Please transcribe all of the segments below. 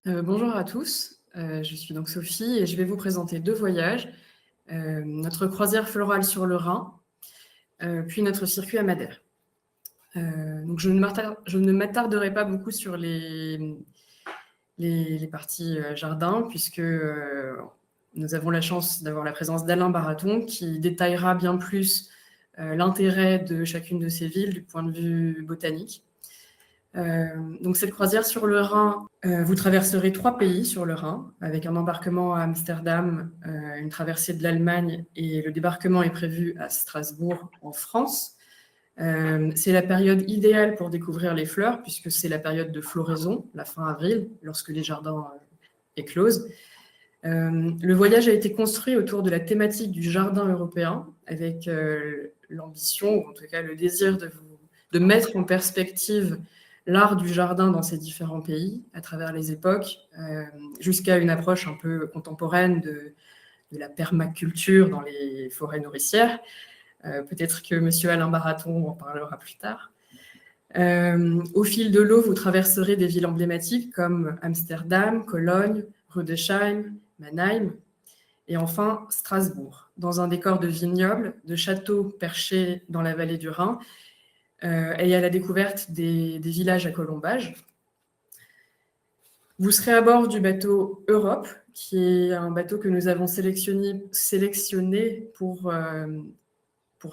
Bonjour à tous, je suis donc Sophie et je vais vous présenter 2 voyages, notre croisière florale sur le Rhin, puis notre circuit à Madère. Donc je ne m'attarderai pas beaucoup sur les parties, jardin puisque, nous avons la chance d'avoir la présence d'Alain Baraton qui détaillera bien plus, l'intérêt de chacune de ces villes du point de vue botanique. Donc cette croisière sur le Rhin, vous traverserez 3 pays sur le Rhin, avec un embarquement à Amsterdam, une traversée de l'Allemagne et le débarquement est prévu à Strasbourg en France. C'est la période idéale pour découvrir les fleurs, puisque c'est la période de floraison, la fin avril, lorsque les jardins éclosent. Le voyage a été construit autour de la thématique du jardin européen, avec l'ambition, ou en tout cas le désir de mettre en perspective l'art du jardin dans ces différents pays, à travers les époques, jusqu'à une approche un peu contemporaine de la permaculture dans les forêts nourricières. Peut-être que M. Alain Baraton en parlera plus tard. Au fil de l'eau, vous traverserez des villes emblématiques comme Amsterdam, Cologne, Rudesheim, Mannheim, et enfin Strasbourg, dans un décor de vignobles, de châteaux perchés dans la vallée du Rhin, et à la découverte des villages à colombage. Vous serez à bord du bateau Europe, qui est un bateau que nous avons sélectionné pour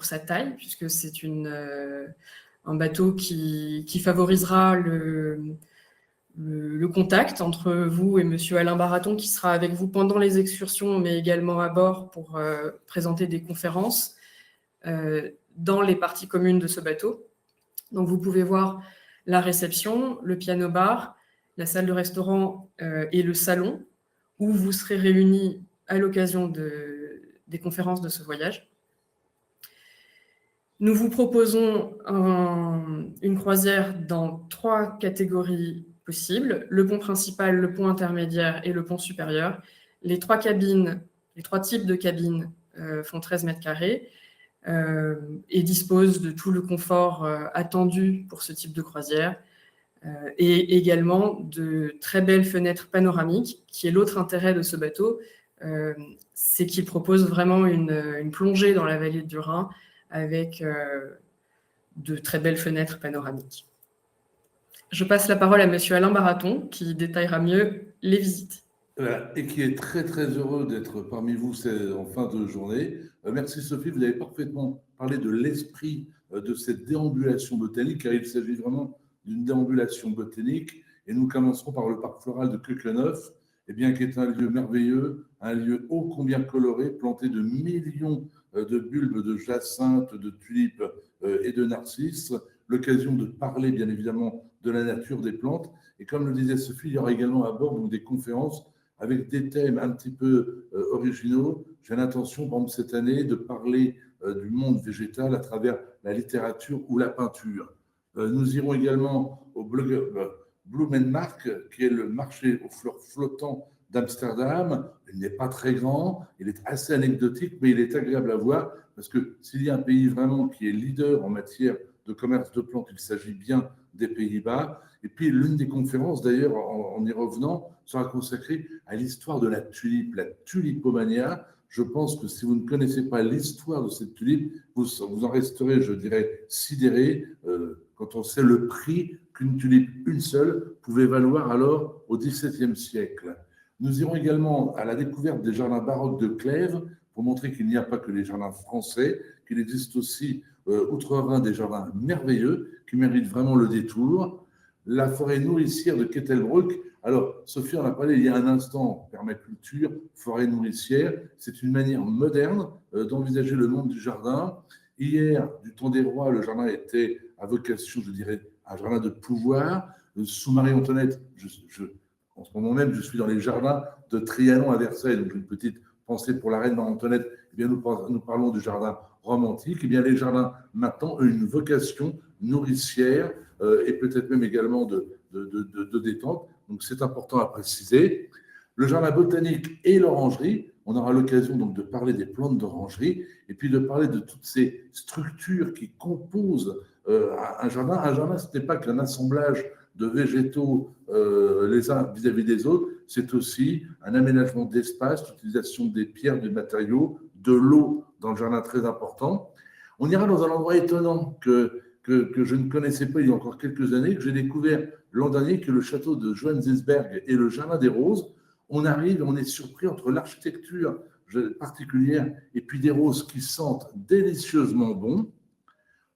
sa taille, puisque c'est un bateau qui favorisera le contact entre vous et Monsieur Alain Baraton, qui sera avec vous pendant les excursions, mais également à bord pour présenter des conférences dans les parties communes de ce bateau. Donc vous pouvez voir la réception, le piano-bar, la salle de restaurant et le salon, où vous serez réunis à l'occasion des conférences de ce voyage. Nous vous proposons une croisière dans 3 catégories possibles, le pont principal, le pont intermédiaire et le pont supérieur. Les 3 types de cabines font 13 mètres carrés et disposent de tout le confort attendu pour ce type de croisière et également de très belles fenêtres panoramiques, qui est l'autre intérêt de ce bateau, c'est qu'il propose vraiment une plongée dans la vallée du Rhin avec de très belles fenêtres panoramiques. Je passe la parole à Monsieur Alain Baraton, qui détaillera mieux les visites. Voilà, et qui est très très heureux d'être parmi vous en fin de journée. Merci Sophie, vous avez parfaitement parlé de l'esprit de cette déambulation botanique, car il s'agit vraiment d'une déambulation botanique. Et nous commencerons par le parc floral de Keukenhof, qui est un lieu merveilleux, un lieu ô combien coloré, planté de millions de bulbes de jacinthe, de tulipes et de narcisses. L'occasion de parler bien évidemment de la nature des plantes. Et comme le disait Sophie, il y aura également à bord donc, des conférences avec des thèmes un petit peu originaux. J'ai l'intention, par exemple, cette année, de parler du monde végétal à travers la littérature ou la peinture. Nous irons également au Blumenmarkt, qui est le marché aux fleurs flottants d'Amsterdam. Il n'est pas très grand, il est assez anecdotique, mais il est agréable à voir, parce que s'il y a un pays vraiment qui est leader en matière de commerce de plantes, il s'agit bien des Pays-Bas. Et puis, l'une des conférences, d'ailleurs, en y revenant, sera consacrée à l'histoire de la tulipe, la tulipomania. Je pense que si vous ne connaissez pas l'histoire de cette tulipe, vous en resterez, je dirais, sidéré quand on sait le prix qu'une tulipe, une seule, pouvait valoir alors au XVIIe siècle. Nous irons également à la découverte des jardins baroques de Clèves pour montrer qu'il n'y a pas que les jardins français, qu'il existe aussi outre-Rhin des jardins merveilleux qui méritent vraiment le détour. La forêt nourricière de Kettelbruck. Alors, Sophie en a parlé il y a un instant, permaculture, forêt nourricière, c'est une manière moderne d'envisager le monde du jardin. Hier, du temps des rois, le jardin était à vocation, je dirais, un jardin de pouvoir. Sous Marie-Antoinette, en ce moment même, je suis dans les jardins de Trianon à Versailles, donc une petite pensée pour la reine Marie-Antoinette. Nous parlons du jardin romantique. Les jardins, maintenant, ont une vocation nourricière et peut-être même également de détente. Donc, c'est important à préciser. Le jardin botanique et l'orangerie, on aura l'occasion donc de parler des plantes d'orangerie et puis de parler de toutes ces structures qui composent un jardin. Un jardin, ce n'est pas qu'un assemblage de végétaux les uns vis-à-vis des autres, c'est aussi un aménagement d'espace, l'utilisation des pierres, des matériaux, de l'eau dans le jardin très important. On ira dans un endroit étonnant que je ne connaissais pas il y a encore quelques années, que j'ai découvert l'an dernier, que le château de Johannisberg et le Jardin des Roses. On arrive, on est surpris entre l'architecture particulière et puis des roses qui sentent délicieusement bon.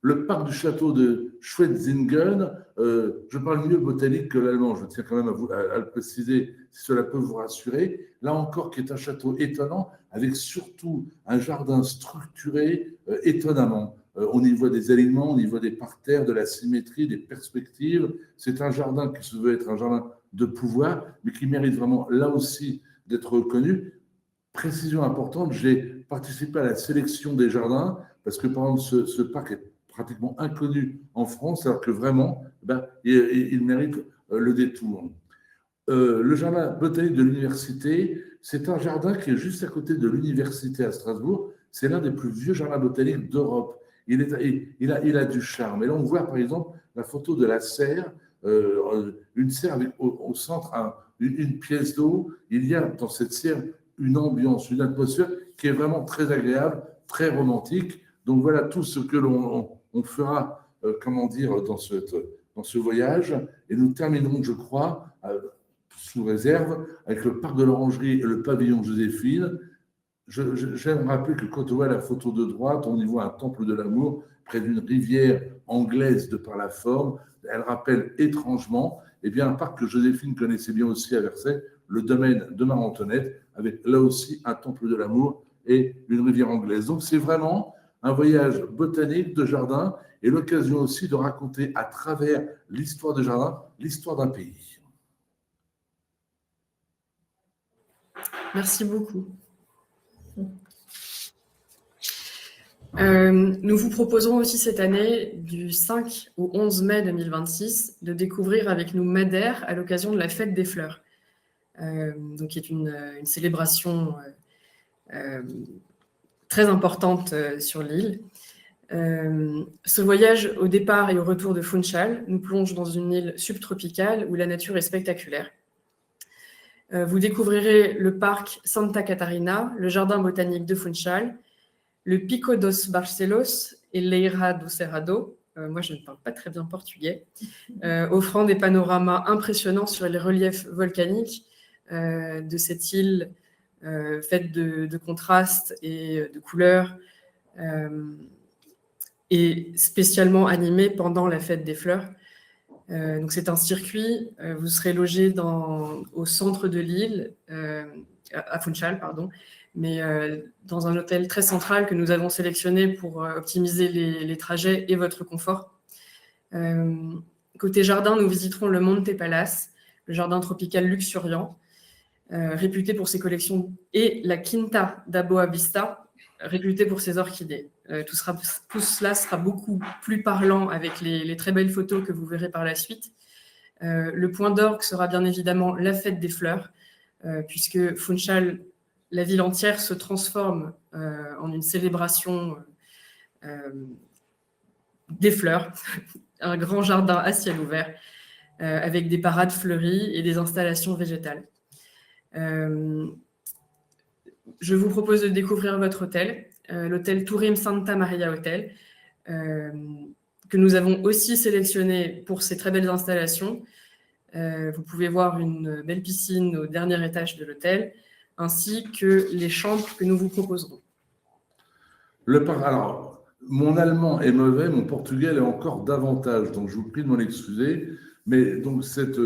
Le parc du château de Schwetzingen, je parle mieux botanique que l'allemand, je tiens quand même à le préciser si cela peut vous rassurer. Là encore, qui est un château étonnant, avec surtout un jardin structuré étonnamment. On y voit des alignements, on y voit des parterres, de la symétrie, des perspectives. C'est un jardin qui se veut être un jardin de pouvoir, mais qui mérite vraiment là aussi d'être reconnu. Précision importante, j'ai participé à la sélection des jardins, parce que par exemple, ce parc est pratiquement inconnu en France, alors que vraiment, il mérite le détour. Le jardin botanique de l'université, c'est un jardin qui est juste à côté de l'université à Strasbourg. C'est l'un des plus vieux jardins botaniques d'Europe. Il a du charme. Et là, on voit par exemple la photo de la serre, une serre avec au centre une pièce d'eau. Il y a dans cette serre une ambiance, une atmosphère qui est vraiment très agréable, très romantique. Donc voilà tout ce que on fera, dans ce voyage. Et nous terminerons, je crois, sous réserve, avec le parc de l'Orangerie et le pavillon Joséphine. J'aime rappeler que quand on voit la photo de droite, on y voit un temple de l'amour près d'une rivière anglaise de par la forme. Elle rappelle étrangement un parc que Joséphine connaissait bien aussi à Versailles, le domaine de Marie-Antoinette, avec là aussi un temple de l'amour et une rivière anglaise. Donc c'est vraiment un voyage botanique de jardin et l'occasion aussi de raconter à travers l'histoire de jardin, l'histoire d'un pays. Merci beaucoup. Nous vous proposons aussi cette année, du 5 au 11 mai 2026, de découvrir avec nous Madère à l'occasion de la Fête des Fleurs, donc qui est une célébration très importante sur l'île. Ce voyage au départ et au retour de Funchal nous plonge dans une île subtropicale où la nature est spectaculaire. Vous découvrirez le parc Santa Catarina, le jardin botanique de Funchal, le Pico dos Barcelos et l'Eira do Cerrado, moi je ne parle pas très bien portugais, offrant des panoramas impressionnants sur les reliefs volcaniques de cette île faite de contrastes et de couleurs, et spécialement animée pendant la fête des fleurs. Donc c'est un circuit, vous serez logé au centre de l'île, à Funchal, pardon, mais dans un hôtel très central que nous avons sélectionné pour optimiser les trajets et votre confort. Côté jardin, nous visiterons le Monte Palace, le jardin tropical luxuriant, réputé pour ses collections, et la Quinta da Boa Vista, réputée pour ses orchidées. Tout cela sera beaucoup plus parlant avec les très belles photos que vous verrez par la suite. Le point d'orgue sera bien évidemment la fête des fleurs, puisque Funchal, la ville entière, se transforme en une célébration des fleurs, un grand jardin à ciel ouvert, avec des parades fleuries et des installations végétales. Je vous propose de découvrir votre hôtel, l'hôtel Turim Santa Maria Hotel, que nous avons aussi sélectionné pour ses très belles installations. Vous pouvez voir une belle piscine au dernier étage de l'hôtel, ainsi que les chambres que nous vous proposerons. Alors, mon allemand est mauvais, mon portugais est encore davantage, donc je vous prie de m'en excuser. Mais donc cette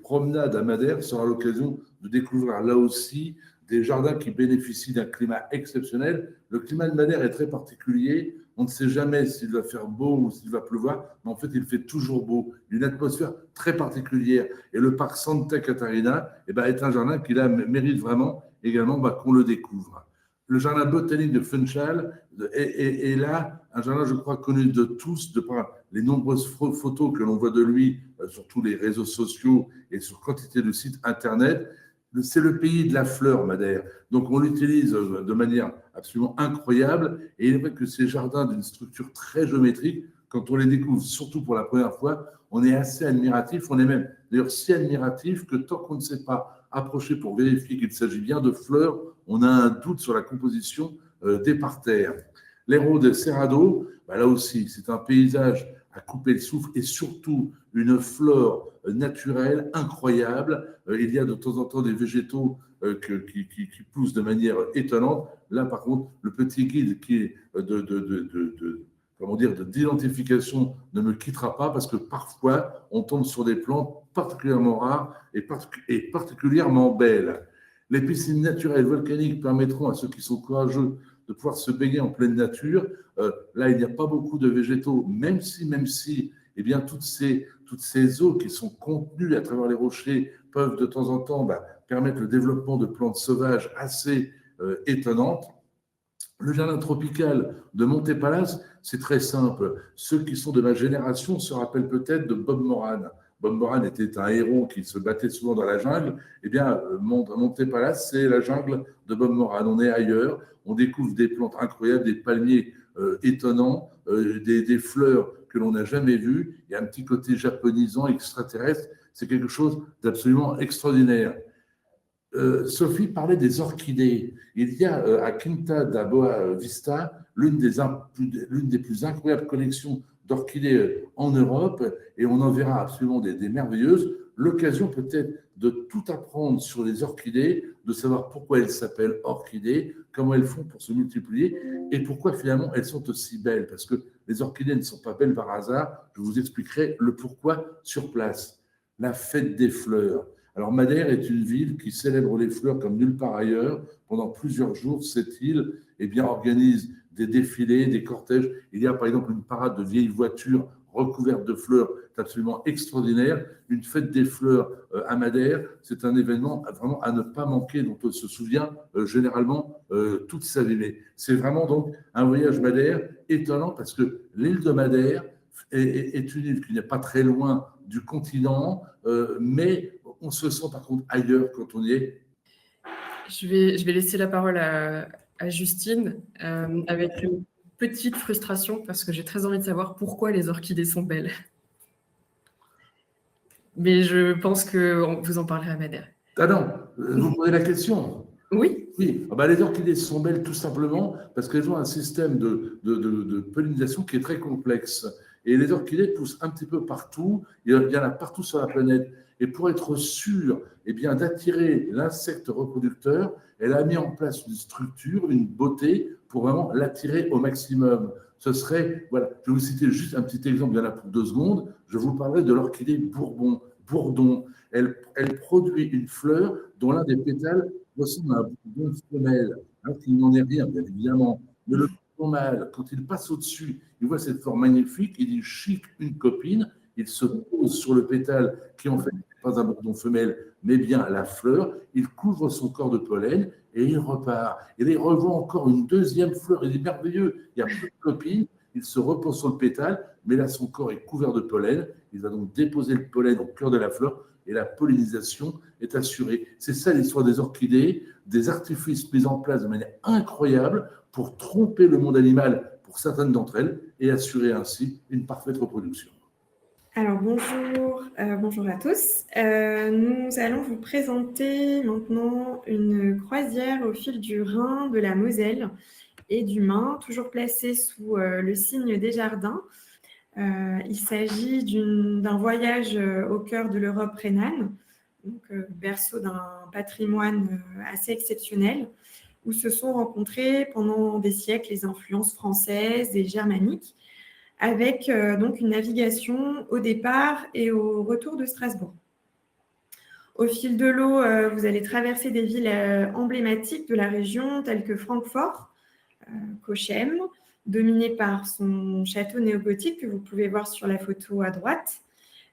promenade à Madère sera l'occasion de découvrir là aussi des jardins qui bénéficient d'un climat exceptionnel. Le climat de Madère est très particulier. On ne sait jamais s'il va faire beau ou s'il va pleuvoir, mais en fait, il fait toujours beau. Une atmosphère très particulière. Et le parc Santa Catarina est un jardin qui là, mérite vraiment également qu'on le découvre. Le jardin botanique de Funchal est là, un jardin, je crois, connu de tous, de par les nombreuses photos que l'on voit de lui sur tous les réseaux sociaux et sur quantité de sites Internet. C'est le pays de la fleur, Madère. Donc, on l'utilise de manière absolument incroyable. Et il est vrai que ces jardins d'une structure très géométrique quand on les découvre, surtout pour la première fois, on est assez admiratif. On est même d'ailleurs si admiratif que tant qu'on ne s'est pas approché pour vérifier qu'il s'agit bien de fleurs, on a un doute sur la composition des parterres. L'Hérault de Cerrado, là aussi, c'est un paysage à couper le souffle et surtout une flore naturelle incroyable. Il y a de temps en temps des végétaux qui poussent de manière étonnante. Là, par contre, le petit guide qui est d'identification ne me quittera pas parce que parfois, on tombe sur des plantes particulièrement rares et particulièrement belles. Les piscines naturelles volcaniques permettront à ceux qui sont courageux de pouvoir se baigner en pleine nature. Là, il n'y a pas beaucoup de végétaux, même si eh bien, toutes ces eaux qui sont contenues à travers les rochers peuvent de temps en temps permettre le développement de plantes sauvages assez étonnantes. Le jardin tropical de Monte Palace, c'est très simple. Ceux qui sont de ma génération se rappellent peut-être de Bob Moran. Bob Moran était un héros qui se battait souvent dans la jungle. Eh bien, Monte Palace, c'est la jungle de Bob Moran. On est ailleurs, on découvre des plantes incroyables, des palmiers étonnants, des fleurs que l'on n'a jamais vues. Il y a un petit côté japonisant, extraterrestre. C'est quelque chose d'absolument extraordinaire. Sophie parlait des orchidées. Il y a à Quinta da Boa Vista l'une des plus incroyables collections d'orchidées en Europe et on en verra absolument des merveilleuses. L'occasion peut-être de tout apprendre sur les orchidées, de savoir pourquoi elles s'appellent orchidées, comment elles font pour se multiplier et pourquoi finalement elles sont aussi belles. Parce que les orchidées ne sont pas belles par hasard. Je vous expliquerai le pourquoi sur place. La fête des fleurs. Alors, Madère est une ville qui célèbre les fleurs comme nulle part ailleurs. Pendant plusieurs jours, cette île organise des défilés, des cortèges. Il y a par exemple une parade de vieilles voitures recouvertes de fleurs. C'est absolument extraordinaire. Une fête des fleurs à Madère, c'est un événement vraiment à ne pas manquer, dont on se souvient généralement toute sa vie. Mais c'est vraiment donc un voyage Madère étonnant parce que l'île de Madère est une île qui n'est pas très loin du continent, mais on se sent par contre ailleurs quand on y est. Je vais laisser la parole à Justine avec une petite frustration parce que j'ai très envie de savoir pourquoi les orchidées sont belles. Mais je pense que vous en parlerez à Madère. Ah non, vous posez la question. Oui. Oui, les orchidées sont belles tout simplement parce qu'elles ont un système de pollinisation qui est très complexe. Et les orchidées poussent un petit peu partout, il y en a partout sur la planète. Et pour être sûr d'attirer l'insecte reproducteur, elle a mis en place une structure, une beauté pour vraiment l'attirer au maximum. Ce serait, je vais vous citer juste un petit exemple, il y en a pour 2 secondes, je vous parlerai de l'orchidée Bourdon. Elle produit une fleur dont l'un des pétales ressemble à un bourdon femelle, alors qu'il n'en est rien, bien évidemment. Mais le bourdon mâle, quand il passe au-dessus, il voit cette fleur magnifique, il dit chic une copine, il se pose sur le pétale qui en fait n'est pas un bourdon femelle, mais bien la fleur, il couvre son corps de pollen et il repart. Et là, il revoit encore une deuxième fleur, il est merveilleux, il y a plus de copine, il se repose sur le pétale, mais là son corps est couvert de pollen, il va donc déposer le pollen au cœur de la fleur, et la pollinisation est assurée. C'est ça l'histoire des orchidées, des artifices mis en place de manière incroyable pour tromper le monde animal pour certaines d'entre elles et assurer ainsi une parfaite reproduction. Alors bonjour à tous. Nous allons vous présenter maintenant une croisière au fil du Rhin, de la Moselle et du Main, toujours placée sous le signe des jardins. Il s'agit d'un voyage au cœur de l'Europe rhénane, donc berceau d'un patrimoine assez exceptionnel, où se sont rencontrées pendant des siècles les influences françaises et germaniques, avec donc une navigation au départ et au retour de Strasbourg. Au fil de l'eau, vous allez traverser des villes emblématiques de la région, telles que Francfort, Cochem, dominé par son château néogothique que vous pouvez voir sur la photo à droite,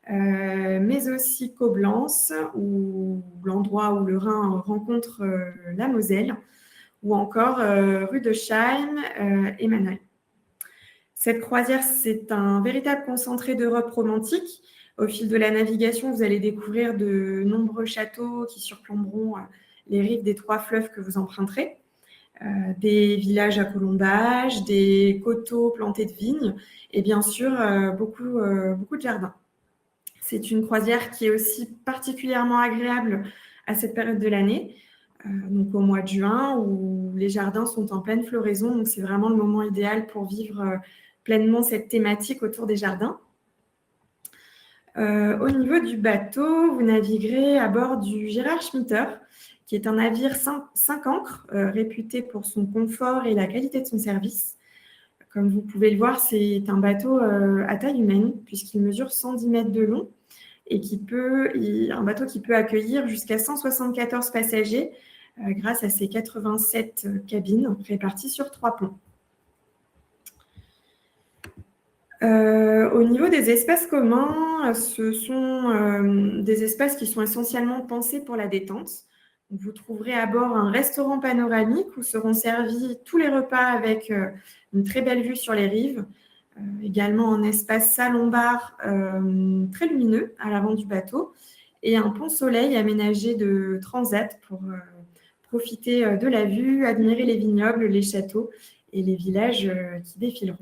mais aussi Coblence, ou l'endroit où le Rhin rencontre la Moselle, ou encore Rüdesheim et Mannheim. Cette croisière, c'est un véritable concentré d'Europe romantique. Au fil de la navigation, vous allez découvrir de nombreux châteaux qui surplomberont les rives des 3 fleuves que vous emprunterez. des villages à colombage, des coteaux plantés de vignes et bien sûr beaucoup de jardins. C'est une croisière qui est aussi particulièrement agréable à cette période de l'année, donc au mois de juin où les jardins sont en pleine floraison, donc c'est vraiment le moment idéal pour vivre pleinement cette thématique autour des jardins. Au niveau du bateau, vous naviguerez à bord du Gérard Schmitter, qui est un navire 5 ancres, réputé pour son confort et la qualité de son service. Comme vous pouvez le voir, c'est un bateau à taille humaine, puisqu'il mesure 110 mètres de long et un bateau qui peut accueillir jusqu'à 174 passagers grâce à ses 87 cabines réparties sur 3 ponts. Au niveau des espaces communs, ce sont des espaces qui sont essentiellement pensés pour la détente. Vous trouverez à bord un restaurant panoramique où seront servis tous les repas avec une très belle vue sur les rives. Également un espace salon-bar très lumineux à l'avant du bateau et un pont soleil aménagé de transat pour profiter de la vue, admirer les vignobles, les châteaux et les villages qui défileront.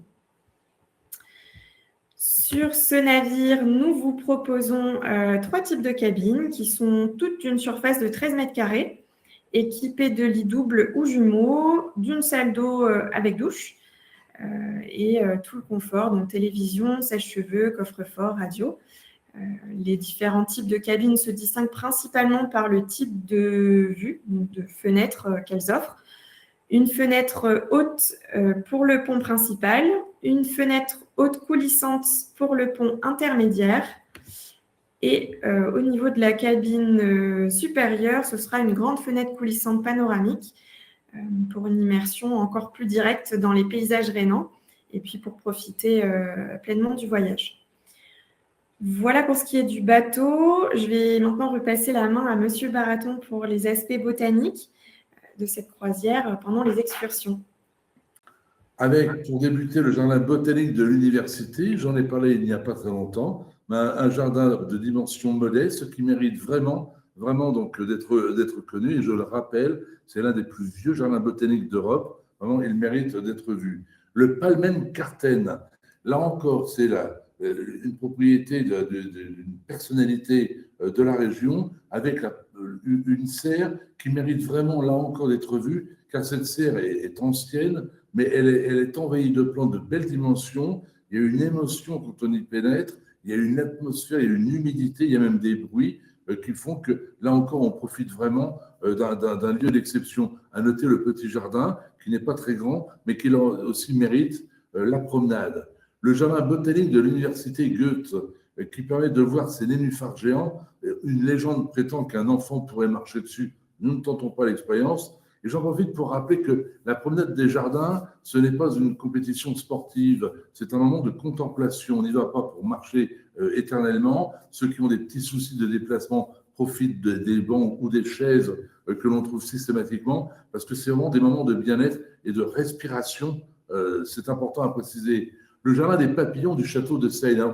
Sur ce navire, nous vous proposons 3 types de cabines qui sont toutes d'une surface de 13 mètres carrés, équipées de lits doubles ou jumeaux, d'une salle d'eau avec douche et tout le confort, donc télévision, sèche-cheveux, coffre-fort, radio. Les différents types de cabines se distinguent principalement par le type de vue, donc de fenêtre qu'elles offrent. Une fenêtre haute pour le pont principal, une fenêtre haute coulissante pour le pont intermédiaire et au niveau de la cabine supérieure, ce sera une grande fenêtre coulissante panoramique pour une immersion encore plus directe dans les paysages rhénans et puis pour profiter pleinement du voyage. Voilà pour ce qui est du bateau. Je vais maintenant repasser la main à Monsieur Baraton pour les aspects botaniques de cette croisière pendant les excursions. Avec, pour débuter, le jardin botanique de l'université, j'en ai parlé il n'y a pas très longtemps, un jardin de dimension modeste qui mérite vraiment donc d'être connu. Et je le rappelle, c'est l'un des plus vieux jardins botaniques d'Europe. Vraiment, il mérite d'être vu. Le Palmen Carten, là encore, c'est une propriété d'une personnalité de la région avec une serre qui mérite vraiment, là encore, d'être vue, car cette serre est ancienne, mais elle est envahie de plantes de belles dimensions. Il y a une émotion quand on y pénètre, il y a une atmosphère, il y a une humidité, il y a même des bruits qui font que, là encore, on profite vraiment d'un lieu d'exception. À noter le petit jardin, qui n'est pas très grand, mais qui aussi mérite la promenade. Le jardin botanique de l'université Goethe, qui permet de voir ces nénuphars géants. Une légende prétend qu'un enfant pourrait marcher dessus. Nous ne tentons pas l'expérience. Et j'en profite pour rappeler que la promenade des jardins, ce n'est pas une compétition sportive, c'est un moment de contemplation. On n'y va pas pour marcher éternellement. Ceux qui ont des petits soucis de déplacement profitent des bancs ou des chaises que l'on trouve systématiquement, parce que c'est vraiment des moments de bien-être et de respiration. C'est important à préciser. Le jardin des papillons du château de Seine.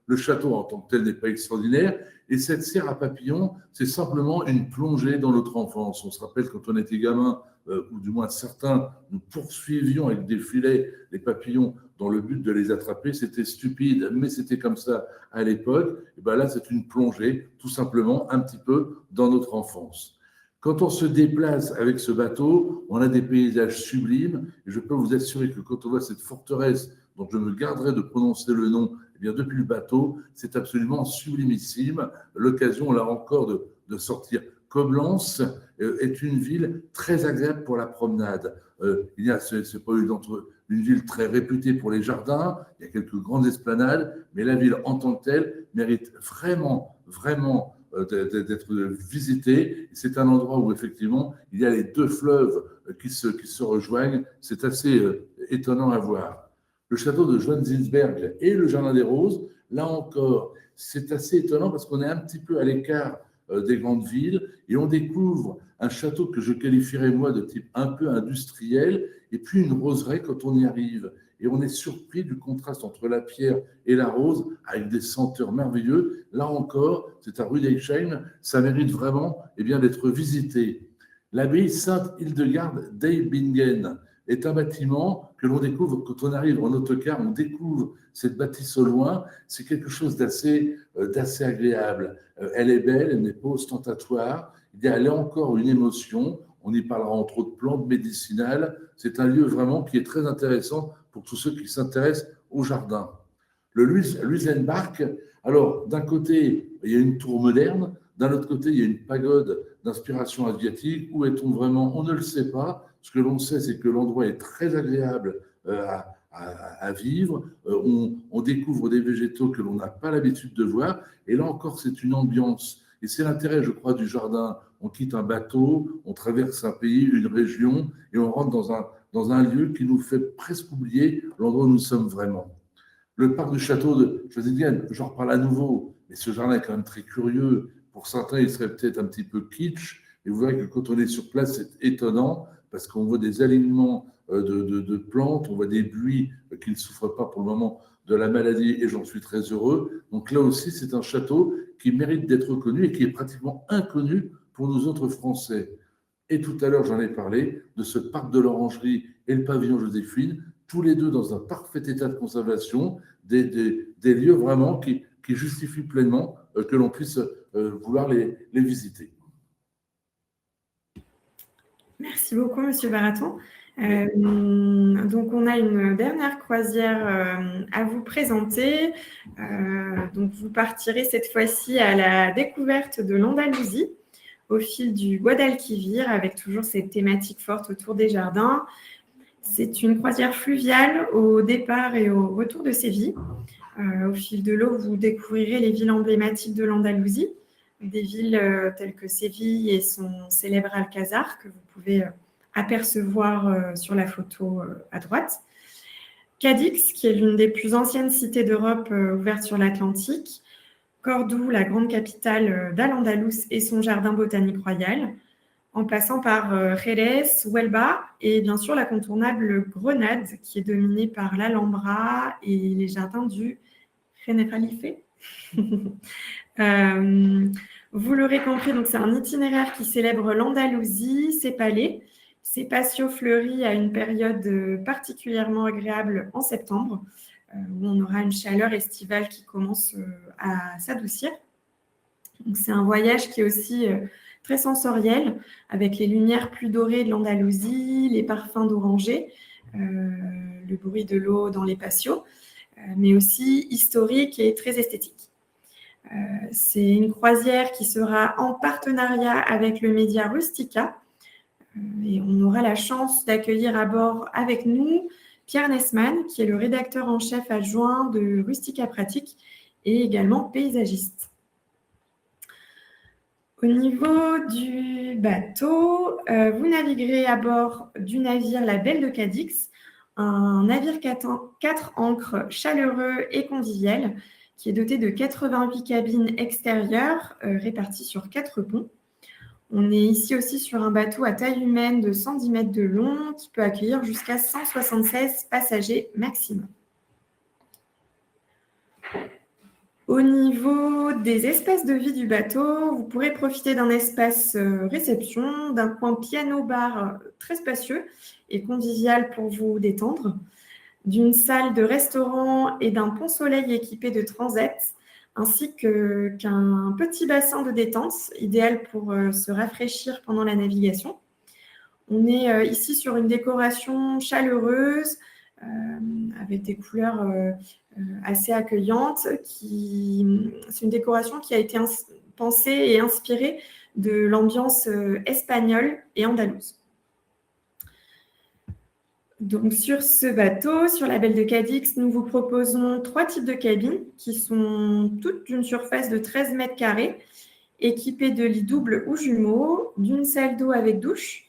Le château en tant que tel n'est pas extraordinaire. Et cette serre à papillons, c'est simplement une plongée dans notre enfance. On se rappelle quand on était gamin, ou du moins certains, nous poursuivions avec des filets les papillons dans le but de les attraper. C'était stupide, mais c'était comme ça à l'époque. Et bien là, c'est une plongée, tout simplement, un petit peu dans notre enfance. Quand on se déplace avec ce bateau, on a des paysages sublimes. Et je peux vous assurer que quand on voit cette forteresse, dont je me garderai de prononcer le nom, eh bien, depuis le bateau, c'est absolument sublimissime. L'occasion, là encore, de sortir. Coblence est une ville très agréable pour la promenade. C'est pas une ville très réputée pour les jardins, il y a quelques grandes esplanades, mais la ville en tant que telle mérite vraiment d'être visitée. C'est un endroit où, effectivement, il y a les deux fleuves qui se rejoignent. C'est assez étonnant à voir. Le château de Schwanzinsberg et le Jardin des Roses, là encore, c'est assez étonnant parce qu'on est un petit peu à l'écart des grandes villes et on découvre un château que je qualifierais, moi, de type un peu industriel et puis une roseraie quand on y arrive. Et on est surpris du contraste entre la pierre et la rose avec des senteurs merveilleuses. Là encore, c'est à Rudolfsheim, ça mérite vraiment d'être visité. L'abbaye Sainte-Hildegarde d'Eibingen est un bâtiment que l'on découvre quand on arrive en autocar, on découvre cette bâtisse au loin. C'est quelque chose d'assez agréable. Elle est belle, elle n'est pas ostentatoire. Il y a là encore une émotion. On y parlera entre autres plantes médicinales. C'est un lieu vraiment qui est très intéressant pour tous ceux qui s'intéressent au jardin. Le Luisenbach, alors d'un côté, il y a une tour moderne, d'un autre côté, il y a une pagode d'inspiration asiatique. Où est-on vraiment? On ne le sait pas. Ce que l'on sait, c'est que l'endroit est très agréable à vivre. On découvre des végétaux que l'on n'a pas l'habitude de voir. Et là encore, c'est une ambiance. Et c'est l'intérêt, je crois, du jardin. On quitte un bateau, on traverse un pays, une région, et on rentre dans un lieu qui nous fait presque oublier l'endroit où nous sommes vraiment. Le parc du château de Schwetzingen, j'en reparle à nouveau, mais ce jardin est quand même très curieux. Pour certains, il serait peut-être un petit peu kitsch, et vous verrez que quand on est sur place, c'est étonnant, parce qu'on voit des alignements de plantes, on voit des buis qui ne souffrent pas pour le moment de la maladie, et j'en suis très heureux. Donc là aussi, c'est un château qui mérite d'être connu et qui est pratiquement inconnu pour nous autres Français. Et tout à l'heure, j'en ai parlé de ce parc de l'Orangerie et le pavillon Joséphine, tous les deux dans un parfait état de conservation, des lieux vraiment qui justifient pleinement que l'on puisse vouloir les visiter. Merci beaucoup, Monsieur Baraton. Donc, on a une dernière croisière à vous présenter. Donc, vous partirez cette fois-ci à la découverte de l'Andalousie au fil du Guadalquivir, avec toujours cette thématique forte autour des jardins. C'est une croisière fluviale au départ et au retour de Séville. Au fil de l'eau, vous découvrirez les villes emblématiques de l'Andalousie, des villes telles que Séville et son célèbre Alcazar, que vous pouvez apercevoir sur la photo à droite. Cadix, qui est l'une des plus anciennes cités d'Europe ouverte sur l'Atlantique. Cordoue, la grande capitale d'Al-Andalus et son jardin botanique royal, en passant par Jerez, Huelva et bien sûr l'incontournable Grenade, qui est dominée par l'Alhambra et les jardins du Generalife. Vous l'aurez compris, donc c'est un itinéraire qui célèbre l'Andalousie, ses palais, ses patios fleuris à une période particulièrement agréable en septembre, où on aura une chaleur estivale qui commence à s'adoucir. Donc, c'est un voyage qui est aussi très sensoriel, avec les lumières plus dorées de l'Andalousie, les parfums d'oranger, le bruit de l'eau dans les patios, mais aussi historique et très esthétique. C'est une croisière qui sera en partenariat avec le média Rustica, et on aura la chance d'accueillir à bord avec nous Pierre Nesman, qui est le rédacteur en chef adjoint de Rustica Pratique et également paysagiste. Au niveau du bateau, vous naviguerez à bord du navire La Belle de Cadix, un navire 4 ancres chaleureux et convivial qui est doté de 88 cabines extérieures réparties sur 4 ponts. On est ici aussi sur un bateau à taille humaine de 110 mètres de long qui peut accueillir jusqu'à 176 passagers maximum. Au niveau des espaces de vie du bateau, vous pourrez profiter d'un espace réception, d'un coin piano-bar très spacieux et convivial pour vous détendre, d'une salle de restaurant et d'un pont soleil équipé de transats, ainsi qu'un petit bassin de détente, idéal pour se rafraîchir pendant la navigation. On est ici sur une décoration chaleureuse, avec des couleurs assez accueillantes. C'est une décoration qui a été pensée et inspirée de l'ambiance espagnole et andalouse. Donc, sur ce bateau, sur la Belle de Cadix, nous vous proposons 3 types de cabines qui sont toutes d'une surface de 13 mètres carrés, équipées de lits doubles ou jumeaux, d'une salle d'eau avec douche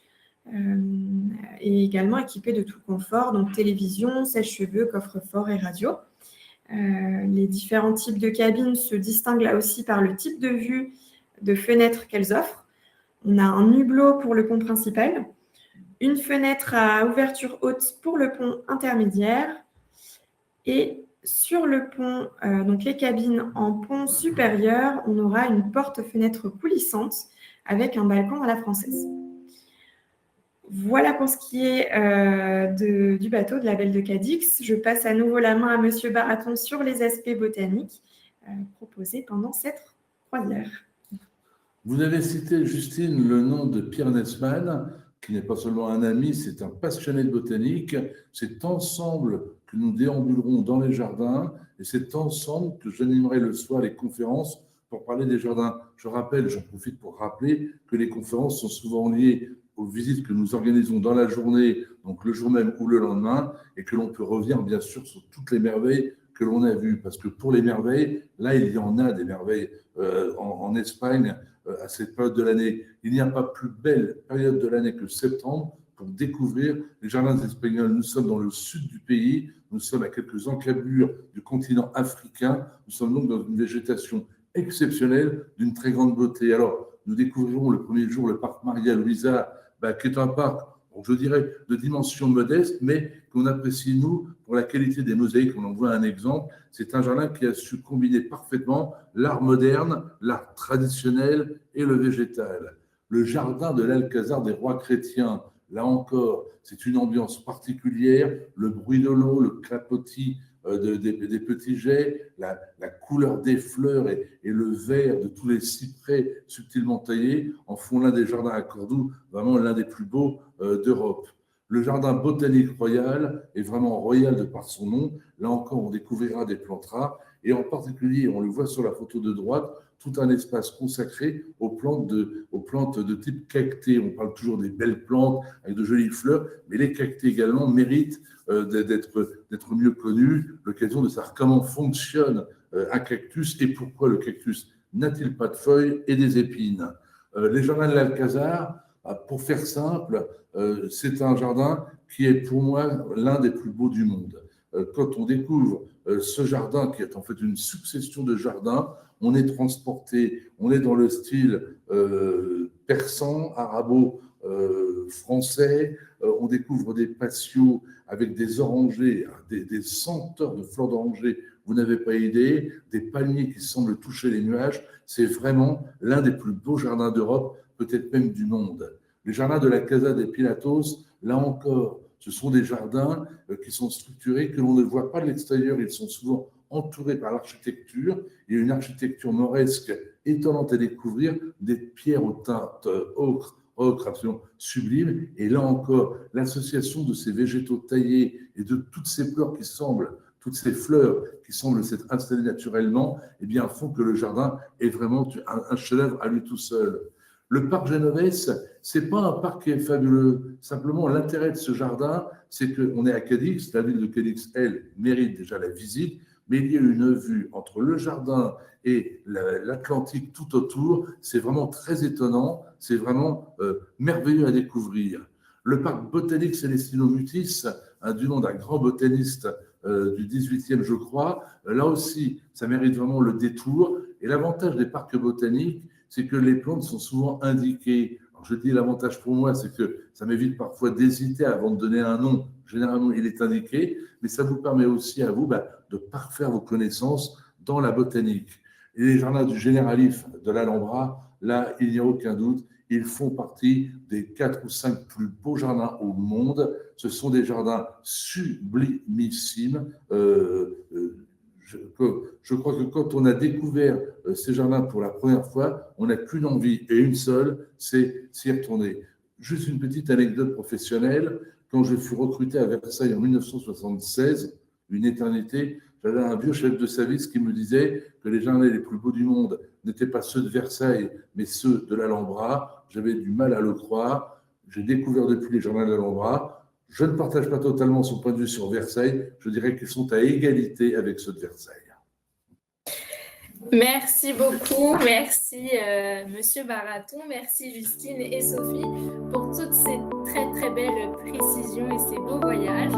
et également équipées de tout confort, donc télévision, sèche-cheveux, coffre-fort et radio. Les différents types de cabines se distinguent là aussi par le type de vue de fenêtres qu'elles offrent. On a un hublot pour le pont principal, une fenêtre à ouverture haute pour le pont intermédiaire et sur le pont, donc les cabines en pont supérieur, on aura une porte-fenêtre coulissante avec un balcon à la française. Voilà pour ce qui est du bateau, de la Belle de Cadix. Je passe à nouveau la main à Monsieur Baraton sur les aspects botaniques proposés pendant cette croisière. Vous avez cité, Justine, le nom de Pierre Nesman, qui n'est pas seulement un ami, c'est un passionné de botanique. C'est ensemble que nous déambulerons dans les jardins et c'est ensemble que j'animerai le soir les conférences pour parler des jardins. Je rappelle, j'en profite pour rappeler que les conférences sont souvent liées aux visites que nous organisons dans la journée, donc le jour même ou le lendemain, et que l'on peut revenir bien sûr sur toutes les merveilles que l'on a vues. Parce que pour les merveilles, là, il y en a des merveilles en Espagne à cette période de l'année. Il n'y a pas plus belle période de l'année que septembre pour découvrir les jardins espagnols. Nous sommes dans le sud du pays, nous sommes à quelques encablures du continent africain, nous sommes donc dans une végétation exceptionnelle, d'une très grande beauté. Alors, nous découvrirons le premier jour le parc Maria Luisa, qui est un parc, je dirais, de dimension modeste, mais qu'on apprécie, nous, pour la qualité des mosaïques. On en voit un exemple. C'est un jardin qui a su combiner parfaitement l'art moderne, l'art traditionnel et le végétal. Le jardin de l'Alcazar des rois chrétiens, là encore, c'est une ambiance particulière, le bruit de l'eau, le clapotis des petits jets, la couleur des fleurs et le vert de tous les cyprès subtilement taillés en font l'un des jardins à Cordoue, vraiment l'un des plus beaux d'Europe. Le jardin botanique royal est vraiment royal de par son nom. Là encore, on découvrira des plantes rares et en particulier, on le voit sur la photo de droite, tout un espace consacré aux plantes de type cactée. On parle toujours des belles plantes avec de jolies fleurs, mais les cactées également méritent d'être mieux connus, l'occasion de savoir comment fonctionne un cactus et pourquoi le cactus n'a-t-il pas de feuilles et des épines. Les jardins de l'Alcazar, pour faire simple, c'est un jardin qui est pour moi l'un des plus beaux du monde. Quand on découvre ce jardin qui est en fait une succession de jardins, on est transporté, on est dans le style persan, arabo-français, on découvre des patios avec des orangers, des senteurs de fleurs d'oranger, vous n'avez pas idée, des palmiers qui semblent toucher les nuages. C'est vraiment l'un des plus beaux jardins d'Europe, peut-être même du monde. Les jardins de la Casa de Pilatos, là encore, ce sont des jardins qui sont structurés, que l'on ne voit pas de l'extérieur. Ils sont souvent entourés par l'architecture. Il y a une architecture mauresque étonnante à découvrir, des pierres aux teintes ocre absolument sublime. Et là encore, l'association de ces végétaux taillés et de toutes ces fleurs qui semblent s'être installées naturellement, eh bien, font que le jardin est vraiment un chef-d'œuvre à lui tout seul. Le parc Genovès, c'est pas un parc qui est fabuleux. Simplement, l'intérêt de ce jardin, c'est qu'on est à Cadix. La ville de Cadix, elle, mérite déjà la visite, mais il y a une vue entre le jardin et l'Atlantique tout autour. C'est vraiment très étonnant. C'est vraiment merveilleux à découvrir. Le parc botanique Celestino Mutis, du nom d'un grand botaniste du 18e, je crois, là aussi, ça mérite vraiment le détour. Et l'avantage des parcs botaniques, c'est que les plantes sont souvent indiquées. Alors je dis l'avantage pour moi, c'est que ça m'évite parfois d'hésiter avant de donner un nom. Généralement, il est indiqué, mais ça vous permet aussi à vous de parfaire vos connaissances dans la botanique. Et les jardins du Généralif de l'Alhambra, là, il n'y a aucun doute, ils font partie des 4 ou 5 plus beaux jardins au monde. Ce sont des jardins sublimissimes. Je crois que quand on a découvert ces jardins pour la première fois, on n'a qu'une envie et une seule, c'est s'y retourner. Juste une petite anecdote professionnelle. Quand je fus recruté à Versailles en 1976, une éternité, j'avais un vieux chef de service qui me disait que les jardins les plus beaux du monde n'étaient pas ceux de Versailles, mais ceux de l'Alhambra. J'avais du mal à le croire. J'ai découvert depuis les jardins de l'Alhambra. Je ne partage pas totalement son point de vue sur Versailles. Je dirais qu'ils sont à égalité avec ceux de Versailles. Merci beaucoup. Merci, Monsieur Baraton. Merci, Justine et Sophie, pour toutes ces très, très belles précisions et ces beaux voyages.